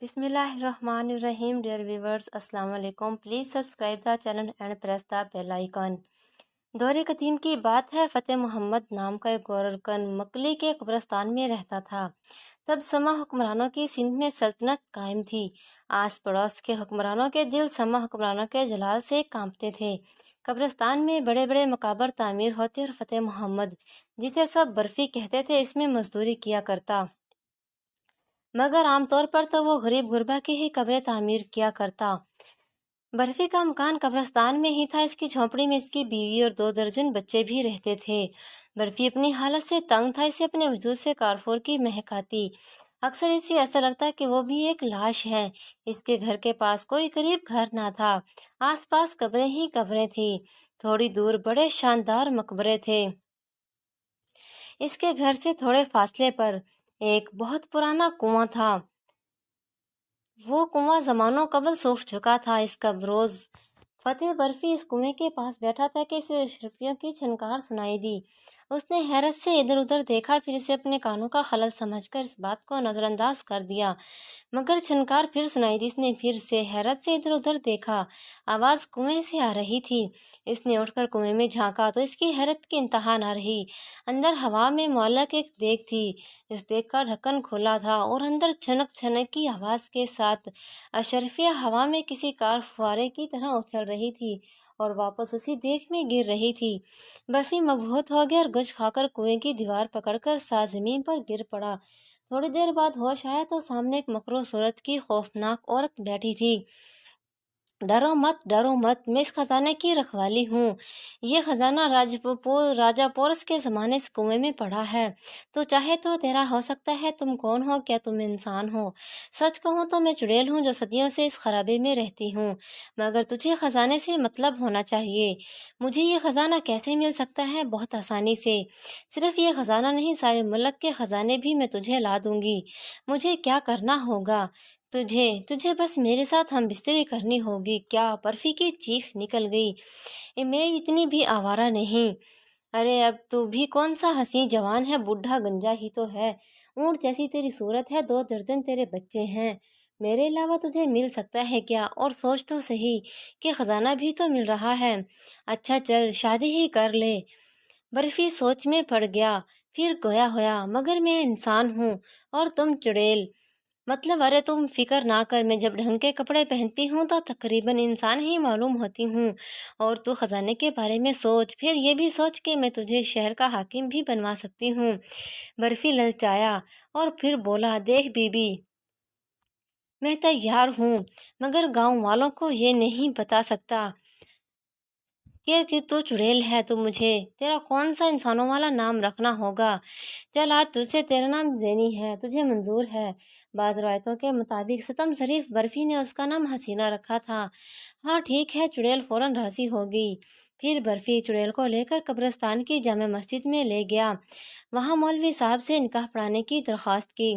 بسم اللہ الرحمن الرحیم. ڈیئر ویورز، السلام علیکم. Please subscribe the channel and press the bell icon. دور قدیم کی بات ہے. فتح محمد نام کا ایک گورکن مکلی کے قبرستان میں رہتا تھا. تب سما حکمرانوں کی سندھ میں سلطنت قائم تھی. آس پڑوس کے حکمرانوں کے دل سما حکمرانوں کے جلال سے کانپتے تھے. قبرستان میں بڑے بڑے مقابر تعمیر ہوتے اور فتح محمد، جسے سب برفی کہتے تھے، اس میں مزدوری کیا کرتا. مگر عام طور پر تو وہ غریب غربا کی ہی قبریں تعمیر کیا کرتا. برفی کا مکان قبرستان میں ہی تھا. اس کی جھونپڑی میں اس کی بیوی اور 2 درجن بچے بھی رہتے تھے. برفی اپنی حالت سے تنگ تھا. اسے اپنے وجود سے کارفور کی مہک آتی. اکثر اسے ایسا لگتا کہ وہ بھی ایک لاش ہے. اس کے گھر کے پاس کوئی قریب گھر نہ تھا. آس پاس قبریں ہی قبریں تھیں. تھوڑی دور بڑے شاندار مقبرے تھے. اس کے گھر سے تھوڑے فاصلے پر ایک بہت پرانا کنواں تھا. وہ کنواں زمانوں قبل سوکھ چکا تھا. اس کا بروز فتح برفی اس کنویں کے پاس بیٹھا تھا کہ اسے اشرفیوں کی چھنکار سنائی دی. اس نے حیرت سے ادھر ادھر دیکھا، پھر اسے اپنے کانوں کا خلل سمجھ کر اس بات کو نظر انداز کر دیا. مگر چھنکار پھر سنائی دی. اس نے پھر سے حیرت سے ادھر ادھر دیکھا. آواز کنویں سے آ رہی تھی. اس نے اٹھ کر کنویں میں جھانکا تو اس کی حیرت کی انتہا نہ رہی. اندر ہوا میں معلق ایک دیگ تھی. اس دیگ کا ڈھکن کھلا تھا اور اندر چھنک چھنک کی آواز کے ساتھ اشرفیہ ہوا میں کسی کار فوارے کی طرح اچھل رہی تھی اور واپس اسی دیگ میں گر رہی تھی. برفی مبہوت ہو گیا اور گچ کھا کر کنویں کی دیوار پکڑ کر ساتھ زمین پر گر پڑا. تھوڑی دیر بعد ہوش آیا تو سامنے ایک مکروہ صورت کی خوفناک عورت بیٹھی تھی. ڈرو مت، میں اس خزانے کی رکھوالی ہوں. یہ خزانہ راجہ پورس کے زمانے سے کنویں میں پڑا ہے. تو چاہے تو تیرا ہو سکتا ہے. تم کون ہو؟ کیا تم انسان ہو؟ سچ کہوں تو میں چڑیل ہوں جو صدیوں سے اس خرابے میں رہتی ہوں. مگر تجھے خزانے سے مطلب ہونا چاہیے. مجھے یہ خزانہ کیسے مل سکتا ہے؟ بہت آسانی سے. صرف یہ خزانہ نہیں، سارے ملک کے خزانے بھی میں تجھے لا دوں گی. مجھے کیا کرنا ہوگا؟ تجھے بس میرے ساتھ ہم بستری کرنی ہوگی. کیا؟ برفی کی چیخ نکل گئی. میں اتنی بھی آوارہ نہیں. ارے اب تو بھی کون سا حسین جوان ہے، بوڑھا گنجا ہی تو ہے. اونٹ جیسی تیری صورت ہے، 2 درجن تیرے بچے ہیں. میرے علاوہ تجھے مل سکتا ہے کیا؟ اور سوچ تو صحیح کہ خزانہ بھی تو مل رہا ہے. اچھا چل شادی ہی کر لے. برفی سوچ میں پڑ گیا. پھر گویا ہوا، مگر میں انسان ہوں اور تم چڑیل. مطلب ارے تم فکر نہ کر، میں جب ڈھنگ کے کپڑے پہنتی ہوں تو تقریباً انسان ہی معلوم ہوتی ہوں. اور تو خزانے کے بارے میں سوچ، پھر یہ بھی سوچ کہ میں تجھے شہر کا حاکم بھی بنوا سکتی ہوں. برفی للچایا اور پھر بولا، دیکھ بی بی، میں تیار ہوں، مگر گاؤں والوں کو یہ نہیں بتا سکتا کہ تو چڑیل ہے. تو مجھے تیرا کون سا انسانوں والا نام رکھنا ہوگا؟ چل آج تجھ سے تیرا نام دینی ہے. تجھے منظور ہے؟ بعض روایتوں کے مطابق ستم ظریف برفی نے اس کا نام حسینہ رکھا تھا. ہاں ٹھیک ہے. چڑیل فوراً راضی ہو گئی. پھر برفی چڑیل کو لے کر قبرستان کی جامع مسجد میں لے گیا. وہاں مولوی صاحب سے نکاح پڑھانے کی درخواست کی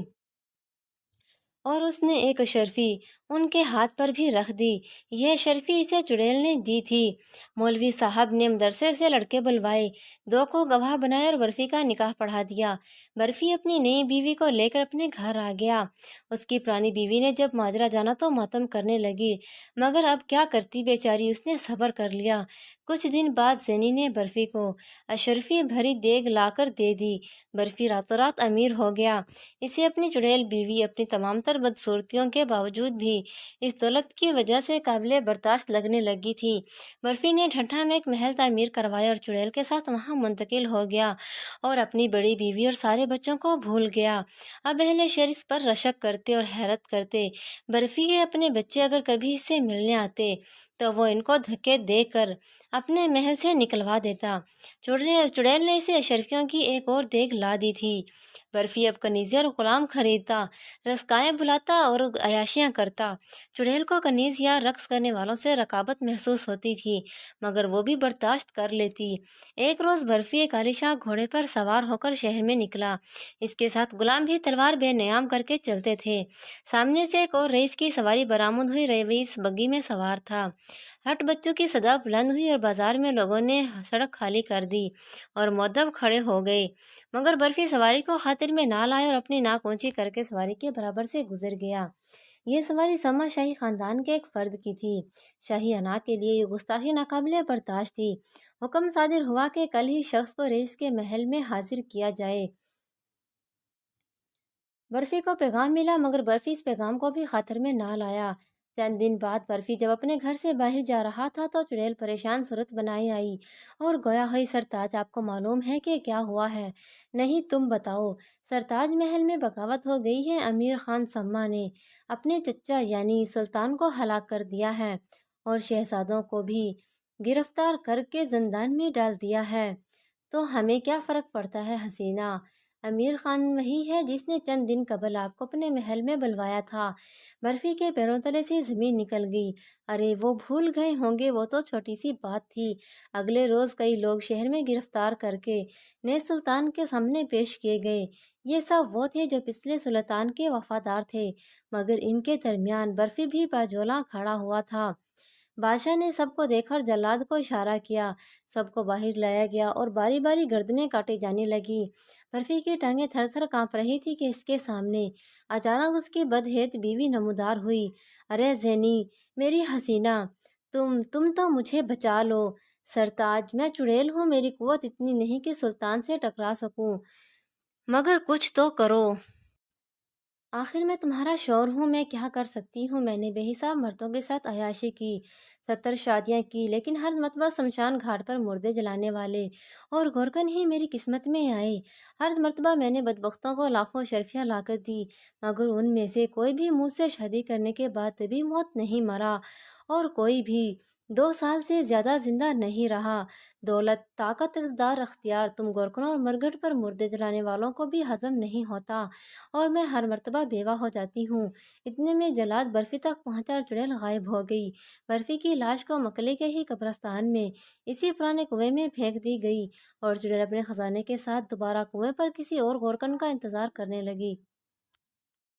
اور اس نے ایک اشرفی ان کے ہاتھ پر بھی رکھ دی. یہ اشرفی اسے چڑیل نے دی تھی. مولوی صاحب نے مدرسے سے لڑکے بلوائے، 2 کو گواہ بنایا اور برفی کا نکاح پڑھا دیا. برفی اپنی نئی بیوی کو لے کر اپنے گھر آ گیا. اس کی پرانی بیوی نے جب ماجرا جانا تو ماتم کرنے لگی، مگر اب کیا کرتی بیچاری، اس نے صبر کر لیا. کچھ دن بعد زینی نے برفی کو اشرفی بھری دیگ لا کر دے دی. برفی راتوں رات امیر ہو گیا. اسے اپنی چڑیل بیوی اپنی تمام تر بدصورتیوں کے باوجود بھی اس دولت کی وجہ سے قابل برداشت لگنے لگی تھی. برفی نے ٹھٹھا میں ایک محل تعمیر کروایا اور چڑیل کے ساتھ وہاں منتقل ہو گیا اور اپنی بڑی بیوی اور سارے بچوں کو بھول گیا. اب اہل شہر اس پر رشک کرتے اور حیرت کرتے. برفی کے اپنے بچے اگر کبھی اس سے ملنے آتے تو وہ ان کو دھکے دے کر اپنے محل سے نکلوا دیتا. چڑیل نے اسے اشرفیوں کی ایک اور دیگ لا دی تھی. برفی اب کنیزیں اور غلام خریدتا، رسکائیں بلاتا اور عیاشیاں کرتا. چڑیل کو کنیز یا رقص کرنے والوں سے رقابت محسوس ہوتی تھی، مگر وہ بھی برداشت کر لیتی. ایک روز برفی ایک عالیشان گھوڑے پر سوار ہو کر شہر میں نکلا. اس کے ساتھ غلام بھی تلوار بے نیام کر کے چلتے تھے. سامنے سے ایک اور رئیس کی سواری برآمد ہوئی. رئیس بگی میں سوار تھا. ہٹ بچوں کی صدا بلند ہوئی اور بازار میں لوگوں نے سڑک خالی کر دی اور مؤدب کھڑے ہو گئے. مگر برفی سواری کو خاطر میں نہ لائے اور اپنی ناک اونچی کر کے سواری کے برابر سے گزر گیا. یہ سواری سما شاہی خاندان کے ایک فرد کی تھی۔ شاہی انا کے لیے یہ گستاخی ناقابل برداشت تھی۔ حکم صادر ہوا کہ کل ہی شخص کو رئیس کے محل میں حاضر کیا جائے۔ برفی کو پیغام ملا، مگر برفی اس پیغام کو بھی خاطر میں نہ لایا۔ چند دن بعد برفی جب اپنے گھر سے باہر جا رہا تھا تو چڑیل پریشان صورت بنائی آئی اور گویا ہوئی، سرتاج آپ کو معلوم ہے کہ کیا ہوا ہے؟ نہیں، تم بتاؤ۔ سرتاج محل میں بغاوت ہو گئی ہے، امیر خان سما نے اپنے چچا یعنی سلطان کو ہلاک کر دیا ہے اور شہزادوں کو بھی گرفتار کر کے زندان میں ڈال دیا ہے۔ تو ہمیں کیا فرق پڑتا ہے حسینہ؟ امیر خان وہی ہے جس نے چند دن قبل آپ کو اپنے محل میں بلوایا تھا۔ برفی کے پیروں تلے سے زمین نکل گئی۔ ارے وہ بھول گئے ہوں گے، وہ تو چھوٹی سی بات تھی۔ اگلے روز کئی لوگ شہر میں گرفتار کر کے نئے سلطان کے سامنے پیش کیے گئے۔ یہ سب وہ تھے جو پچھلے سلطان کے وفادار تھے، مگر ان کے درمیان برفی بھی باجولاں کھڑا ہوا تھا۔ بادشاہ نے سب کو دیکھ کر جلاد کو اشارہ کیا، سب کو باہر لایا گیا اور باری باری گردنیں کاٹی جانے لگی۔ برفی کی ٹانگیں تھر تھر کانپ رہی تھی کہ اس کے سامنے اچانک اس کی بدہیت بیوی نمودار ہوئی۔ ارے زینی، میری حسینہ، تم تو مجھے بچا لو۔ سرتاج، میں چڑیل ہوں، میری قوت اتنی نہیں کہ سلطان سے ٹکرا سکوں، مگر کچھ تو کرو۔ آخر میں تمہارا شوہر ہوں، میں کیا کر سکتی ہوں؟ میں نے بے حساب مردوں کے ساتھ عیاشی کی، 70 شادیاں کی، لیکن ہر مرتبہ شمشان گھاٹ پر مردے جلانے والے اور گورکن ہی میری قسمت میں آئے۔ ہر مرتبہ میں نے بدبختوں کو لاکھوں اشرفیاں لا کر دی، مگر ان میں سے کوئی بھی مجھ سے شادی کرنے کے بعد بھی موت نہیں مرا، اور کوئی بھی 2 سال سے زیادہ زندہ نہیں رہا۔ دولت، طاقت، اقتدار، اختیار تم گورکنوں اور مرگٹ پر مردے جلانے والوں کو بھی ہضم نہیں ہوتا، اور میں ہر مرتبہ بیوہ ہو جاتی ہوں۔ اتنے میں جلاد برفی تک پہنچا اور چڑیل غائب ہو گئی۔ برفی کی لاش کو مکلی کے ہی قبرستان میں اسی پرانے کنویں میں پھینک دی گئی اور چڑیل اپنے خزانے کے ساتھ دوبارہ کنویں پر کسی اور گورکن کا انتظار کرنے لگی۔